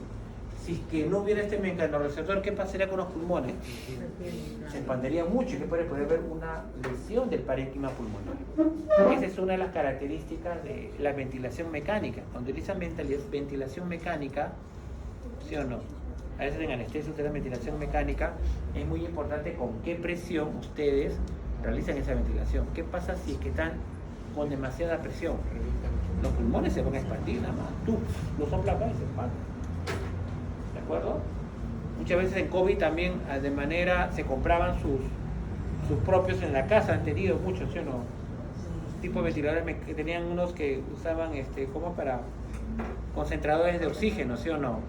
Speaker 1: si es que no hubiera este mecanoreceptor, ¿qué pasaría con los pulmones? Se expandería mucho y que puede haber una lesión del parénquima pulmonar. Esa es una de las características de la ventilación mecánica. Cuando utilizan ventilación mecánica, ¿sí o no? A veces en anestesia utilizan ventilación mecánica, es muy importante con qué presión ustedes realizan esa ventilación. ¿Qué pasa si es que están con demasiada presión? Los pulmones se van a expandir nada más. Tú los soplas acá y se expanden. ¿De acuerdo? Muchas veces en COVID también de manera se compraban sus propios en la casa, han tenido muchos, ¿sí o no? Tipo de ventiladores que tenían unos que usaban como para concentradores de oxígeno, ¿sí o no?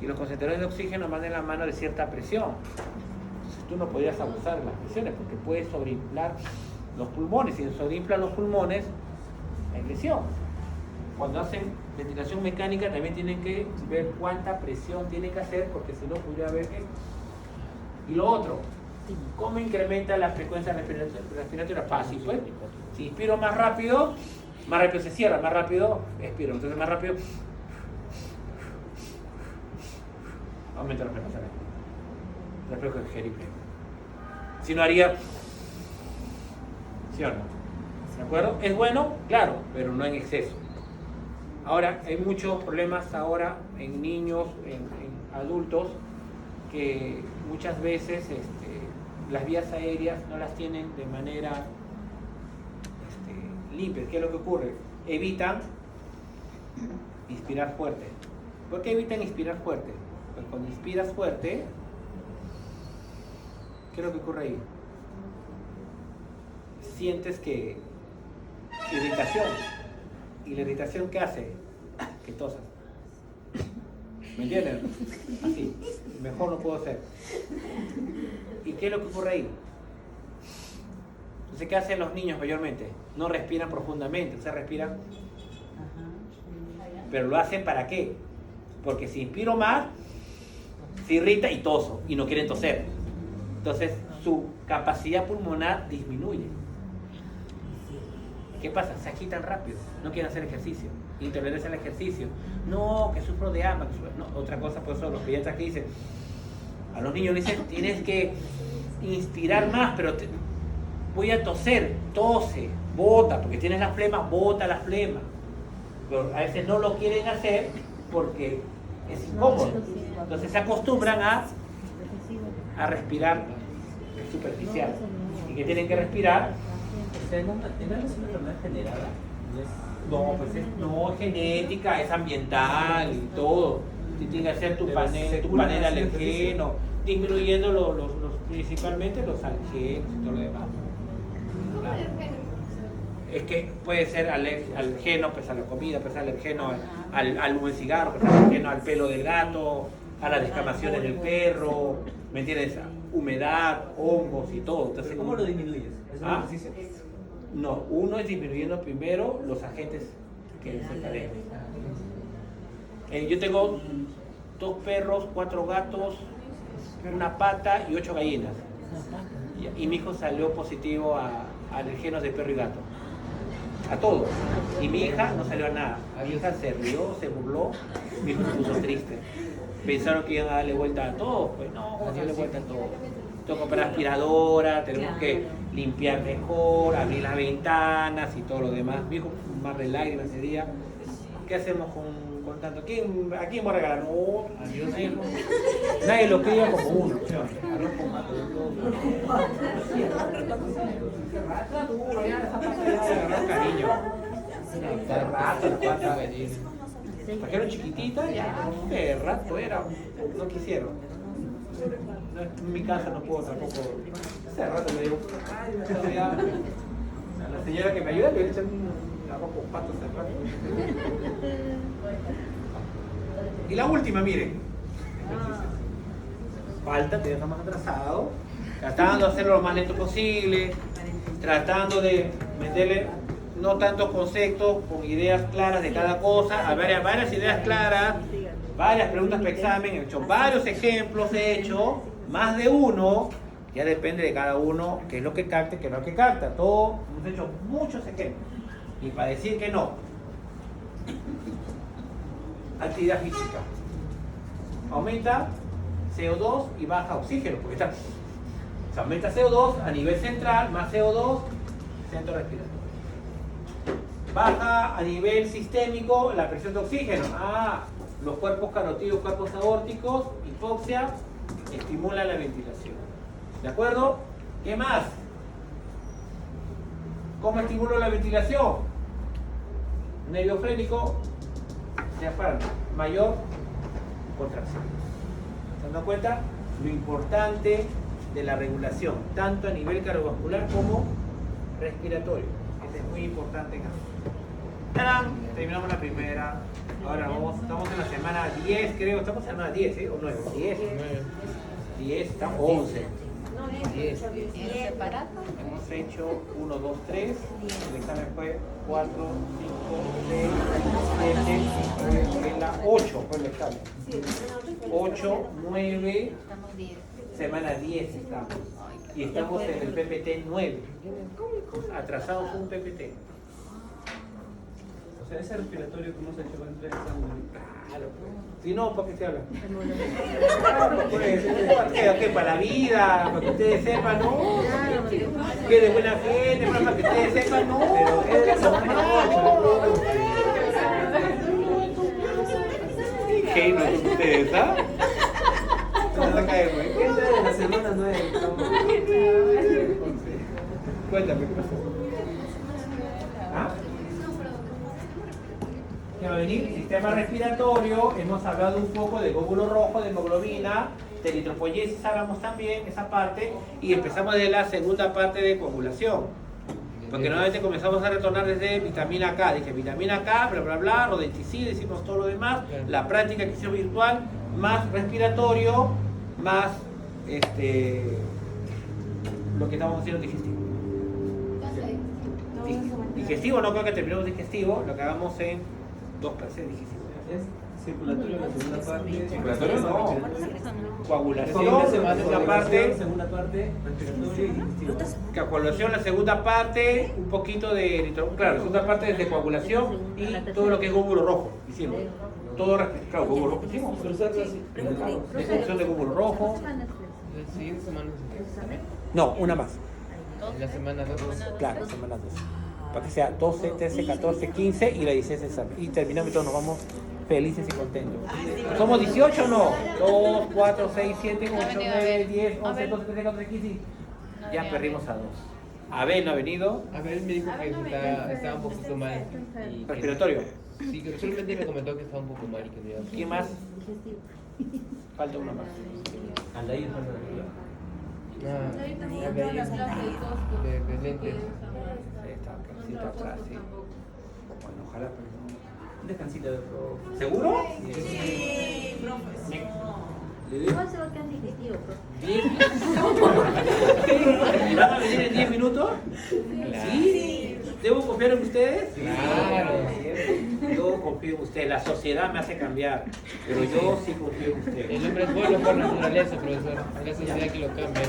Speaker 1: Y los concentradores de oxígeno van en la mano de cierta presión. Entonces tú no podías abusar de las presiones porque puedes sobreinflar los pulmones. Si sobreinflan los pulmones, hay lesión. Cuando hacen ventilación mecánica también tienen que ver cuánta presión tienen que hacer porque si no podría haber esto. Y lo otro, ¿cómo incrementa la frecuencia respiratoria? Fácil, pues. Si inspiro más rápido se cierra, más rápido expiro. Entonces más rápido aumenta la frecuencia. Reflejo de Geribre. Si no haría, ¿sí o no? ¿De acuerdo? ¿Es bueno? Claro, pero no en exceso. Ahora, hay muchos problemas ahora en niños, en adultos, que muchas veces las vías aéreas no las tienen de manera limpia. ¿Qué es lo que ocurre? Evitan inspirar fuerte. ¿Por qué evitan inspirar fuerte? Pues cuando inspiras fuerte, ¿qué es lo que ocurre ahí? Sientes que irritación. ¿Y la irritación qué hace? Que tosas. ¿Me entienden? Así. Mejor no puedo hacer. ¿Y qué es lo que ocurre ahí? Entonces, ¿qué hacen los niños mayormente? No respiran profundamente, se respiran. Pero lo hacen ¿para qué? Porque si inspiro más, se irrita y toso, y no quieren toser. Entonces, su capacidad pulmonar disminuye. ¿Qué pasa? Se agitan rápido, no quieren hacer ejercicio, intolerancia al ejercicio. No, que sufro de asma. No, otra cosa, pues son los pediatras que dicen, a los niños les dicen, tienes que inspirar más, pero voy a toser, tose, bota, porque tienes la flema, bota la flema. Pero a veces no lo quieren hacer porque es incómodo. Entonces se acostumbran a respirar superficial. Y que tienen que respirar.
Speaker 2: O sea, ¿en realidad es una enfermedad generada?
Speaker 1: No, pues no es genética, es ambiental y todo. Tiene que ser tu panel alergeno, disminuyendo principalmente los alérgenos y todo lo demás. Claro. Es que puede ser alergeno pues a la comida, pues alergeno al humo de cigarro, pues alergeno al pelo del gato, a las descamaciones del perro, ¿me entiendes? Humedad, hongos y todo. Entonces,
Speaker 2: ¿cómo lo disminuyes? ¿Es un ejercicio?
Speaker 1: No, uno es disminuyendo primero los agentes que desencadenan. Yo tengo 2 perros, 4 gatos, una pata y 8 gallinas. Y mi hijo salió positivo a alergenos de perro y gato. A todos. Y mi hija no salió a nada. Mi hija se rió, se burló, mi hijo se puso triste. Pensaron que iban a darle vuelta a todo. Pues no, vamos a darle vuelta a todo. Tengo que comprar aspiradora, tenemos que limpiar mejor, abrir las ventanas y todo lo demás. Mi hijo más de lágrimas ese día. ¿Qué hacemos con tanto? ¿A quién voy a regalar? No, adiós, nadie lo cría como uno. Arroz con pato, cariño. De rato, las 4 gallinas. Trajeron chiquititas, ya, de rato era, no quisieron. No, en mi casa no puedo tampoco. Hace rato le digo, ay, ya. A la señora que me ayuda le echan un arroz con pato hace rato. Y la última, miren. Falta, te deja más atrasado. Tratando de hacerlo lo más lento posible. Tratando de meterle no tantos conceptos, con ideas claras de cada cosa, a varias ideas claras, varias preguntas para examen, he hecho varios ejemplos, he hecho más de uno, ya depende de cada uno qué es lo que capte, qué es lo que capta, todo, hemos hecho muchos ejemplos, y para decir que no, actividad física, aumenta CO2 y baja oxígeno, porque se aumenta CO2 a nivel central, más CO2, centro respiratorio. Baja a nivel sistémico la presión de oxígeno. Los cuerpos carotídeos, cuerpos aórticos, hipoxia, estimulan la ventilación. ¿De acuerdo? ¿Qué más? ¿Cómo estimulo la ventilación? Nervio frénico, diafragma, mayor contracción. ¿Se dan cuenta? Lo importante de la regulación, tanto a nivel cardiovascular como respiratorio. Este es muy importante acá. ¡Tarán! Terminamos la primera. Ahora estamos en la semana 10, creo. Estamos en la semana 10, ¿eh? ¿O 9? 10. 10, estamos 11. 10.
Speaker 3: ¿Separado?
Speaker 1: Hemos hecho 1, 2, 3. El examen fue 4, 5, 6, 7, 8 fue el examen. 8, 9. Semana 10 estamos. Y estamos en el PPT 9. Atrasados un PPT.
Speaker 2: O sea, ese respiratorio que hemos hecho va a entrar en examen.
Speaker 1: Claro. Si no, ¿para qué se habla? Claro, pues, que para la vida, para que ustedes sepan, ¿no? Que de buena gente, para que ustedes sepan, ¿no? Pero es ¿qué no son ustedes, ah?
Speaker 2: En la semana 9.
Speaker 1: Cuéntame, ¿qué pasó? ¿Ah? ¿Qué va a venir? Sistema respiratorio, hemos hablado un poco de glóbulo rojo, de hemoglobina, de eritropoyesis, hablamos también esa parte, y empezamos de la segunda parte de coagulación. Porque nuevamente comenzamos a retornar desde vitamina K, dije vitamina K, bla bla bla, rodenticida, hicimos todo lo demás, la práctica que hicimos virtual, más respiratorio, más lo que estamos haciendo digestivo. Digestivo, no creo que terminemos digestivo, lo que hagamos en 2 per se digestivo.
Speaker 2: Circulatorio la segunda parte.
Speaker 1: Circulatorio no.
Speaker 2: Segunda
Speaker 1: Coagulación,
Speaker 2: semana,
Speaker 1: la segunda parte.
Speaker 2: segunda parte, respiratorio y digestivo.
Speaker 1: Coagulación, la segunda parte, un poquito de claro, la segunda parte es de coagulación y todo lo que es glóbulo rojo, hicimos. Todo, claro, glóbulo rojo hicimos.
Speaker 2: Cruzarlo así.
Speaker 1: Descripción de glóbulo rojo.
Speaker 4: La siguiente semana
Speaker 1: No, una más.
Speaker 4: en la semana 2.
Speaker 1: Claro, semana 2. Para que sea 12, 13, 14, 15 y la 16 examen. Y terminamos y todos nos vamos felices y contentos. ¿Somos 18 o no? 2, 4, 6, 7, 8, 9, 10, 11, 12, 13, 14, 15. Ya perdimos a 2. Abel no ha venido.
Speaker 4: A ver, él me dijo que estaba un poquito mal. y que-
Speaker 1: Respiratorio.
Speaker 4: Sí, que solamente me comentó que estaba un poco mal y que no iba a hacer.
Speaker 1: ¿Quién más? Falta uno más.
Speaker 2: Aldair es una
Speaker 4: Ah, a ver, de lentes.
Speaker 1: Está acá atrás, sí. Bueno, ojalá.
Speaker 2: Un descansito de pro.
Speaker 1: ¿Seguro?
Speaker 5: Sí, profesor.
Speaker 1: ¿Le digo?
Speaker 3: ¿Cuál se va a quedar digestivo, profe?
Speaker 1: 10 ¿Van a venir en 10 minutos? Sí. ¿Debo confiar en ustedes?
Speaker 4: Claro.
Speaker 1: Yo confío en ustedes. La sociedad me hace cambiar, pero yo sí confío en
Speaker 4: El
Speaker 1: ustedes.
Speaker 4: hombre es bueno por naturaleza, profesor. Es la sociedad que lo cambia.